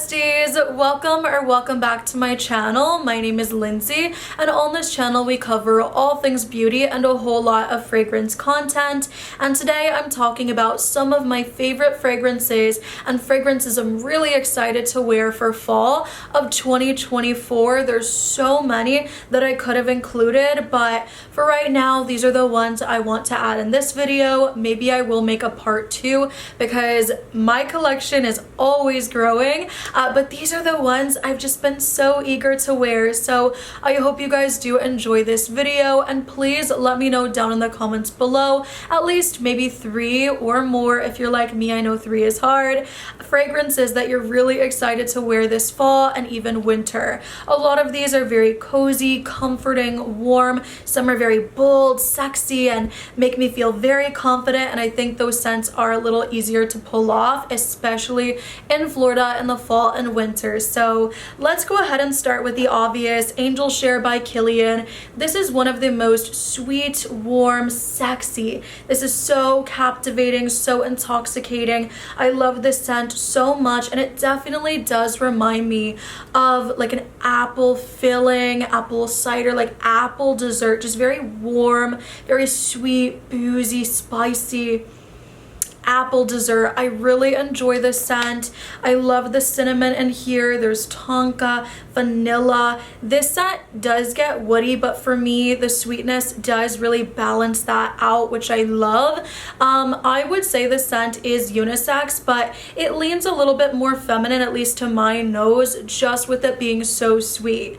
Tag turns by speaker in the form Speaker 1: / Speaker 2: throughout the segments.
Speaker 1: besties, welcome back to my channel. My name is Lindsay, and on this channel we cover all things beauty and a whole lot of fragrance content. And today I'm talking about some of my favorite fragrances and fragrances I'm really excited to wear for fall of 2024. There's so many that I could have included, but for right now these are the ones I want to add in this video. Maybe I will make a part 2 because my collection is always growing, but these are the ones I've just been so eager to wear. So I hope you guys do enjoy this video, and please let me know down in the comments below at least maybe 3 or more, if you're like me, I know 3 is hard, fragrances that you're really excited to wear this fall and even winter. A lot of these are very cozy, comforting, warm. Some are very bold, sexy, and make me feel very confident, and I think those scents are a little easier to pull off, especially in Florida in the fall and winter. So let's go ahead and start with the obvious, Angel Share by Killian. This is one of the most sweet, warm, sexy. This is so captivating, so intoxicating. I love this scent so much, and it definitely does remind me of like an apple filling, apple cider, like apple dessert. Just very warm, very sweet, boozy, spicy apple dessert. I really enjoy this scent. I love the cinnamon in here. There's tonka, vanilla. This scent does get woody, but for me the sweetness does really balance that out, which I love. I would say the scent is unisex, but it leans a little bit more feminine, at least to my nose, just with it being so sweet.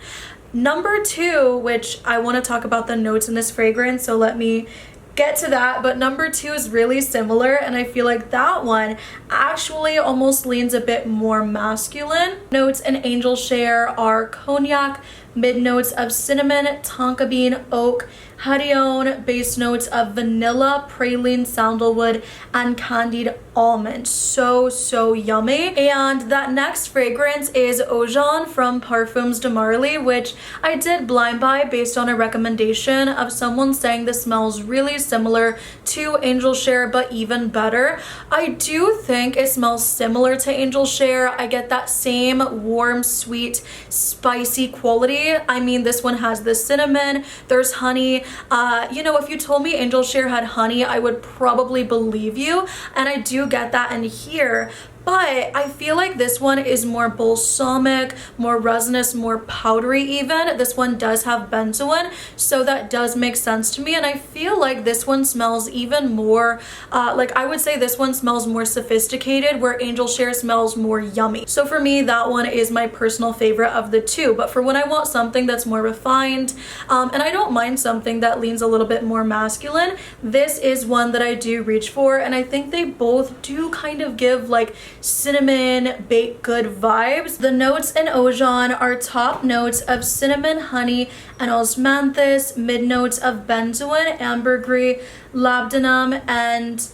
Speaker 1: Number 2, which I want to talk about the notes in this fragrance, so let me get to that, but number 2 is really similar, and I feel like that one actually almost leans a bit more masculine. Notes in Angel Share are cognac, mid notes of cinnamon, tonka bean, oak, hadione, base notes of vanilla, praline, sandalwood, and candied almond. So yummy. And that next fragrance is Oajan from Perfumes de Marly, which I did blind buy based on a recommendation of someone saying this smells really similar to Angel Share, but even better. I do think it smells similar to Angel Share. I get that same warm, sweet, spicy quality. I mean, this one has the cinnamon, there's honey. You know, if you told me Angel Share had honey, I would probably believe you, and I do get that in here. But I feel like this one is more balsamic, more resinous, more powdery even. This one does have benzoin, so that does make sense to me. And I feel like this one smells even more, like I would say this one smells more sophisticated, where Angel Share smells more yummy. So for me, that one is my personal favorite of the 2. But for when I want something that's more refined, and I don't mind something that leans a little bit more masculine, this is one that I do reach for. And I think they both do kind of give like cinnamon baked good vibes. The notes in Oajan are top notes of cinnamon, honey, and osmanthus, mid notes of benzoin, ambergris, labdanum, and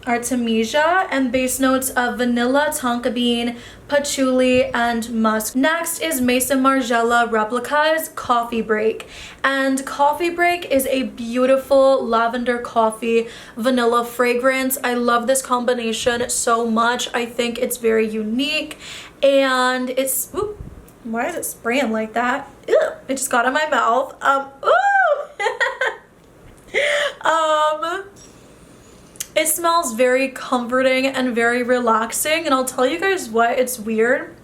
Speaker 1: artemisia, and base notes of vanilla, tonka bean, patchouli, and musk. Next is Maison Margiela Replica's Coffee Break, and Coffee Break is a beautiful lavender coffee vanilla fragrance. I love this combination so much. I think it's very unique, and it's ooh, why is it spraying like that? Ew, it just got in my mouth. It smells very comforting and very relaxing, and I'll tell you guys what, it's weird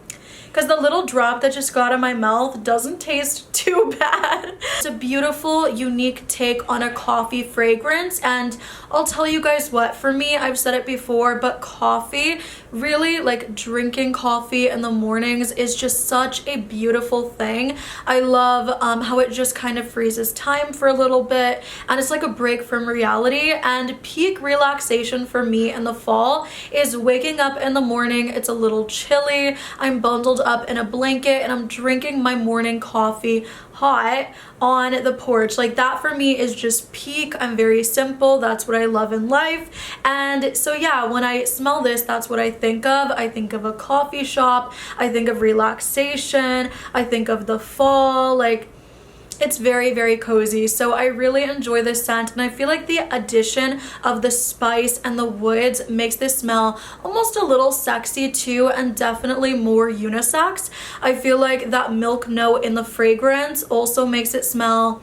Speaker 1: because the little drop that just got in my mouth doesn't taste too bad. It's a beautiful, unique take on a coffee fragrance, and I'll tell you guys what, for me, I've said it before, but coffee, really like drinking coffee in the mornings is just such a beautiful thing. I love how it just kind of freezes time for a little bit, and it's like a break from reality. And peak relaxation for me in the fall is waking up in the morning, it's a little chilly, I'm bundled up in a blanket, and I'm drinking my morning coffee hot on the porch. Like that for me is just peak. I'm very simple. That's what I love in life. And so yeah, when I smell this, that's what I think of. I think of a coffee shop. I think of relaxation. I think of the fall. Like it's very, very cozy. So I really enjoy this scent, and I feel like the addition of the spice and the woods makes this smell almost a little sexy too, and definitely more unisex. I feel like that milk note in the fragrance also makes it smell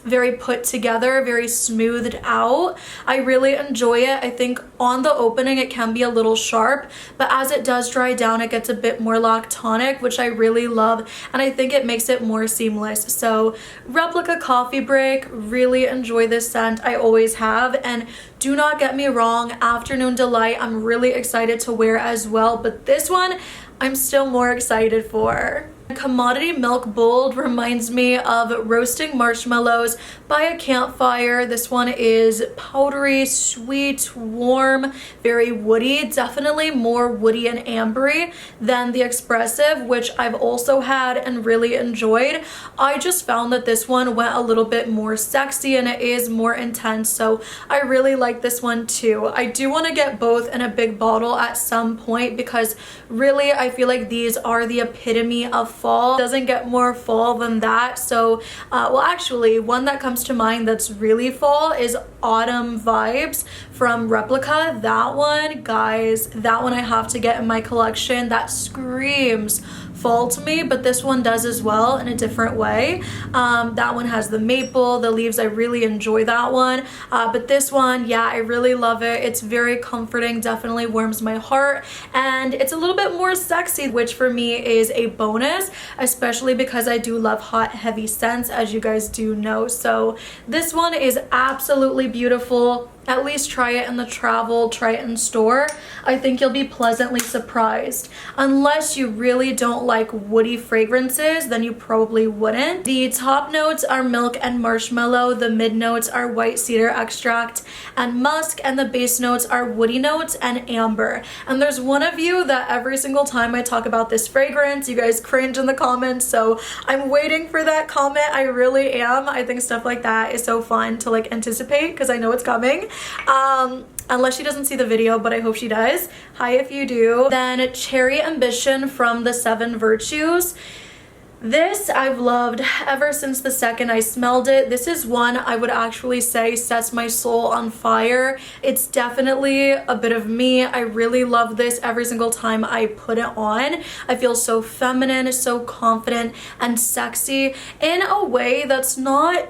Speaker 1: very put together, very smoothed out. I really enjoy it. I think on the opening it can be a little sharp, but as it does dry down it gets a bit more lactonic, which I really love, and I think it makes it more seamless. So Replica Coffee Break, really enjoy this scent. I always have, and do not get me wrong, Afternoon Delight I'm really excited to wear as well, but this one I'm still more excited for. Commodity Milk Bold reminds me of Roasting Marshmallows by a Campfire. This one is powdery, sweet, warm, very woody, definitely more woody and ambery than the Expressive, which I've also had and really enjoyed. I just found that this one went a little bit more sexy and it is more intense, so I really like this one too. I do want to get both in a big bottle at some point because really I feel like these are the epitome of fall. Doesn't get more fall than that. So well, actually one that comes to mind that's really fall is Autumn Vibes from Replica. That one, guys, that one I have to get in my collection. That screams fall to me, but this one does as well in a different way. That one has the maple, the leaves. I really enjoy that one, but this one, yeah, I really love it. It's very comforting, definitely warms my heart, and it's a little bit more sexy, which for me is a bonus, especially because I do love hot heavy scents, as you guys do know. So this one is absolutely beautiful. At least try it in the travel, try it in store. I think you'll be pleasantly surprised. Unless you really don't like woody fragrances, then you probably wouldn't. The top notes are milk and marshmallow, the mid notes are white cedar extract and musk, and the base notes are woody notes and amber. And there's one of you that every single time I talk about this fragrance, you guys cringe in the comments, so I'm waiting for that comment. I really am. I think stuff like that is so fun to like anticipate because I know it's coming. Unless she doesn't see the video, but I hope she does. Hi if you do. Then Cherry Ambition from the Seven Virtues. This I've loved ever since the second I smelled it. This is one I would actually say sets my soul on fire. It's definitely a bit of me. I really love this every single time I put it on. I feel so feminine, so confident and sexy in a way that's not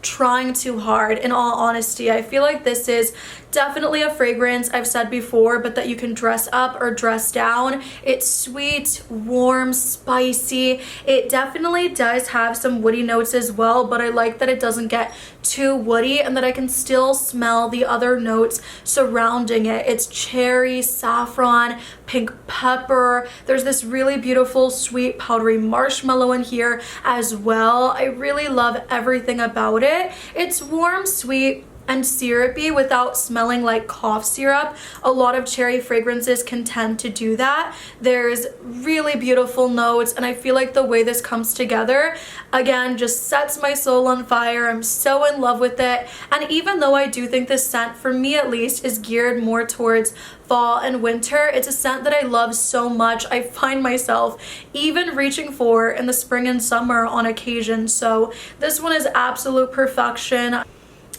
Speaker 1: trying too hard. In all honesty, I feel like this is definitely a fragrance I've said before, but that you can dress up or dress down. It's sweet, warm, spicy. It definitely does have some woody notes as well, but I like that it doesn't get too woody and that I can still smell the other notes surrounding it. It's cherry, saffron, pink pepper. There's this really beautiful sweet powdery marshmallow in here as well. I really love everything about it. It's warm, sweet, and syrupy without smelling like cough syrup. A lot of cherry fragrances can tend to do that. There's really beautiful notes, and I feel like the way this comes together, again, just sets my soul on fire. I'm so in love with it. And even though I do think this scent, for me at least, is geared more towards fall and winter, it's a scent that I love so much. I find myself even reaching for in the spring and summer on occasion. So this one is absolute perfection.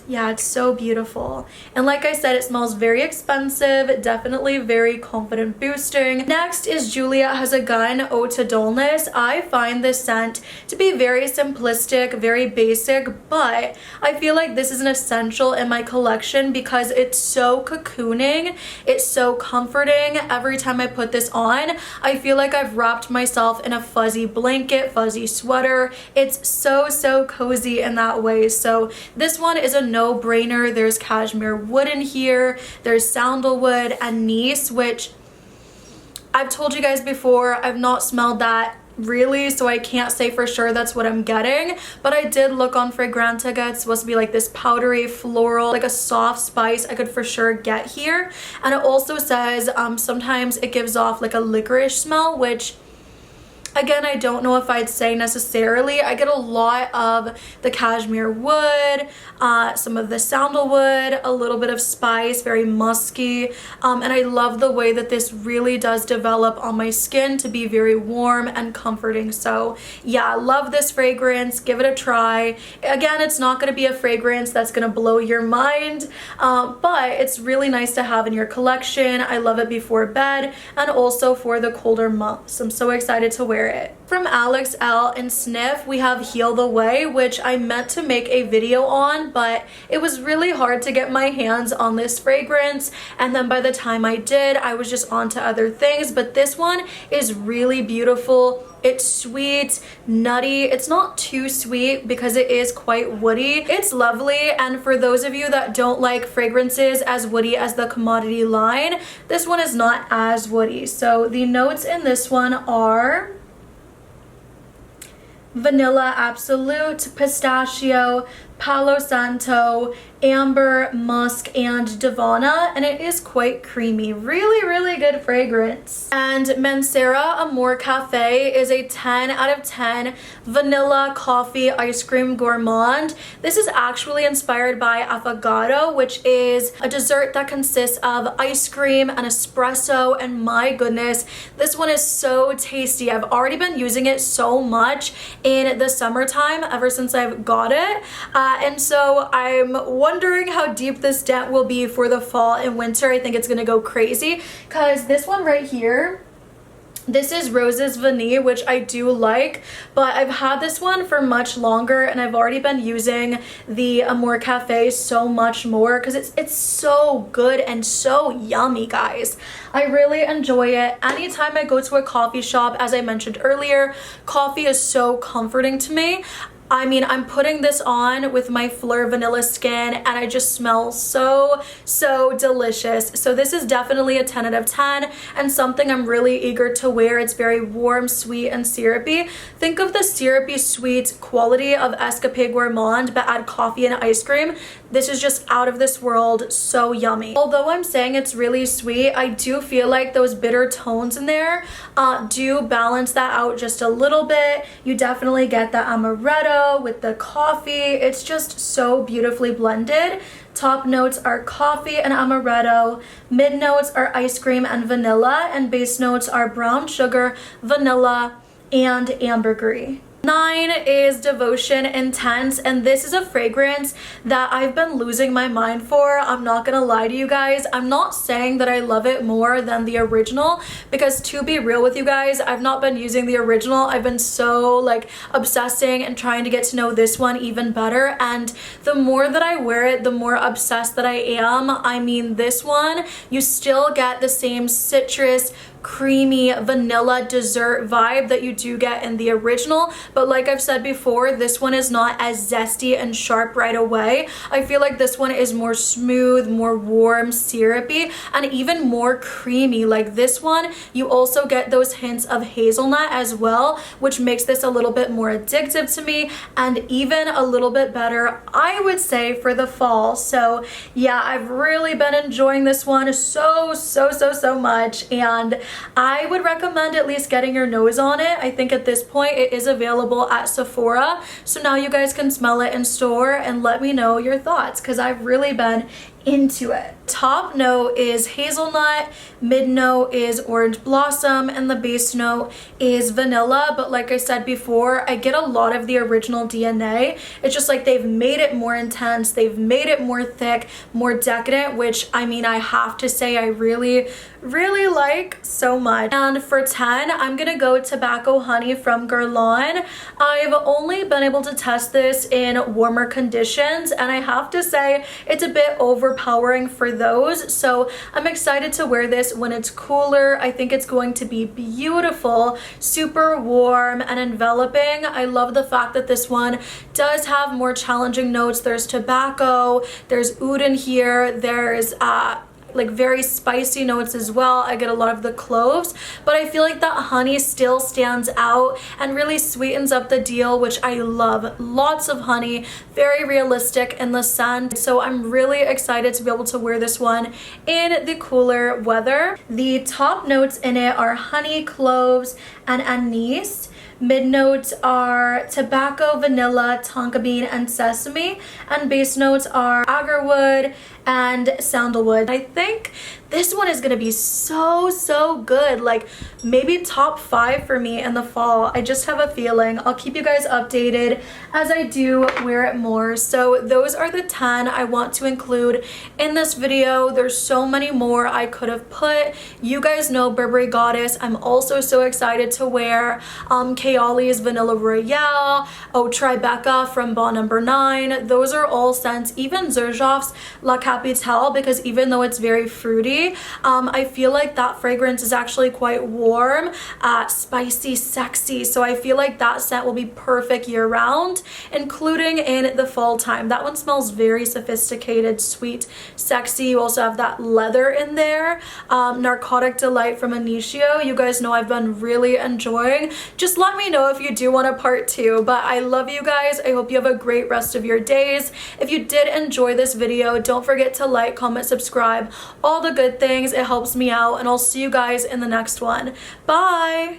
Speaker 1: Yeah, it's so beautiful. And like I said, it smells very expensive, definitely very confident boosting. Next is Juliet Has a Gun, Ode to Dullness. I find this scent to be very simplistic, very basic, but I feel like this is an essential in my collection because it's so cocooning, it's so comforting. Every time I put this on, I feel like I've wrapped myself in a fuzzy blanket, fuzzy sweater. It's so cozy in that way. So this one is a no-brainer. There's cashmere wood in here, there's sandalwood, anise, which I've told you guys before, I've not smelled that really, so I can't say for sure that's what I'm getting, but I did look on Fragrantica. It's supposed to be like this powdery floral, like a soft spice I could for sure get here. And it also says sometimes it gives off like a licorice smell, which Again, I don't know if I'd say necessarily. I get a lot of the cashmere wood, some of the sandalwood, a little bit of spice, very musky, and I love the way that this really does develop on my skin to be very warm and comforting. So yeah, I love this fragrance. Give it a try. Again, it's not going to be a fragrance that's going to blow your mind, but it's really nice to have in your collection. I love it before bed and also for the colder months. I'm so excited to wear it. From Alex L and Sniff, we have Heal the Way, which I meant to make a video on, but it was really hard to get my hands on this fragrance, and then by the time I did, I was just on to other things. But this one is really beautiful. It's sweet, nutty. It's not too sweet because it is quite woody. It's lovely, and for those of you that don't like fragrances as woody as the commodity line, this one is not as woody. So the notes in this one are vanilla absolute, pistachio, palo santo, amber, musk, and divana, and it is quite creamy. Really good fragrance. And Mancera Amore Cafe is a 10 out of 10 vanilla coffee ice cream gourmand. This is actually inspired by affogato, which is a dessert that consists of ice cream and espresso, and my goodness, this one is so tasty. I've already been using it so much in the summertime ever since I've got it, and so I'm wondering how deep this dent will be for the fall and winter. I think it's gonna go crazy because this one right here, this is Roses Vanille, which I do like, but I've had this one for much longer and I've already been using the Amore Cafe so much more because it's so good and so yummy, guys. I really enjoy it. Anytime I go to a coffee shop, as I mentioned earlier, coffee is so comforting to me. I mean, I'm putting this on with my Fleur Vanilla skin and I just smell so delicious. So this is definitely a 10 out of 10 and something I'm really eager to wear. It's very warm, sweet, and syrupy. Think of the syrupy sweet quality of Escapade Gourmand, but add coffee and ice cream. This is just out of this world, so yummy. Although I'm saying it's really sweet, I do feel like those bitter tones in there do balance that out just a little bit. You definitely get the amaretto with the coffee. It's just so beautifully blended. Top notes are coffee and amaretto, mid notes are ice cream and vanilla, and base notes are brown sugar, vanilla, and ambergris. 9 is Devotion Intense, and this is a fragrance that I've been losing my mind for. I'm not gonna lie to you guys. I'm not saying that I love it more than the original, because to be real with you guys, I've not been using the original. I've been so like obsessing and trying to get to know this one even better, and the more that I wear it, the more obsessed that I am. I mean, this one, you still get the same citrus, creamy vanilla dessert vibe that you do get in the original, but like I've said before, this one is not as zesty and sharp right away. I feel like this one is more smooth, more warm, syrupy, and even more creamy. Like this one, you also get those hints of hazelnut as well, which makes this a little bit more addictive to me and even a little bit better, I would say, for the fall. So yeah, I've really been enjoying this one so much, and I would recommend at least getting your nose on it. I think at this point it is available at Sephora, so now you guys can smell it in store and let me know your thoughts, because I've really been into it. Top note is hazelnut, mid note is orange blossom, and the base note is vanilla. But like I said before, I get a lot of the original DNA. It's just like they've made it more intense, they've made it more thick, more decadent, which I mean, I have to say I really like so much. And for 10, I'm gonna go Tobacco Honey from Guerlain. I've only been able to test this in warmer conditions, and I have to say it's a bit overpowering for those, so I'm excited to wear this when it's cooler. I think it's going to be beautiful, super warm and enveloping. I love the fact that this one does have more challenging notes. There's tobacco, there's oud in here, there's like very spicy notes as well. I get a lot of the cloves, but I feel like that honey still stands out and really sweetens up the deal, which I love. Lots of honey, very realistic in the scent. So I'm really excited to be able to wear this one in the cooler weather. The top notes in it are honey, cloves, and anise. Mid notes are tobacco, vanilla, tonka bean, and sesame. And base notes are agarwood and sandalwood. I think this one is gonna be so good. Like maybe top 5 for me in the fall. I just have a feeling. I'll keep you guys updated as I do wear it more. So those are the 10 I want to include in this video. There's so many more I could have put. You guys know Burberry Goddess. I'm also so excited to wear Kayali's Vanilla Royale, Tribeca from Bond No. 9. Those are all scents. Even Xerjoff's La Capitale, because even though it's very fruity, I feel like that fragrance is actually quite warm, spicy, sexy. So I feel like that scent will be perfect year round, including in the fall time. That one smells very sophisticated, sweet, sexy. You also have that leather in there. Narcotic Delight from Initio. You guys know I've been really enjoying. Just let me know if you do want a part 2, but I love you guys. I hope you have a great rest of your days. If you did enjoy this video, don't forget to like, comment, subscribe, all the good things. It helps me out, and I'll see you guys in the next one. Bye!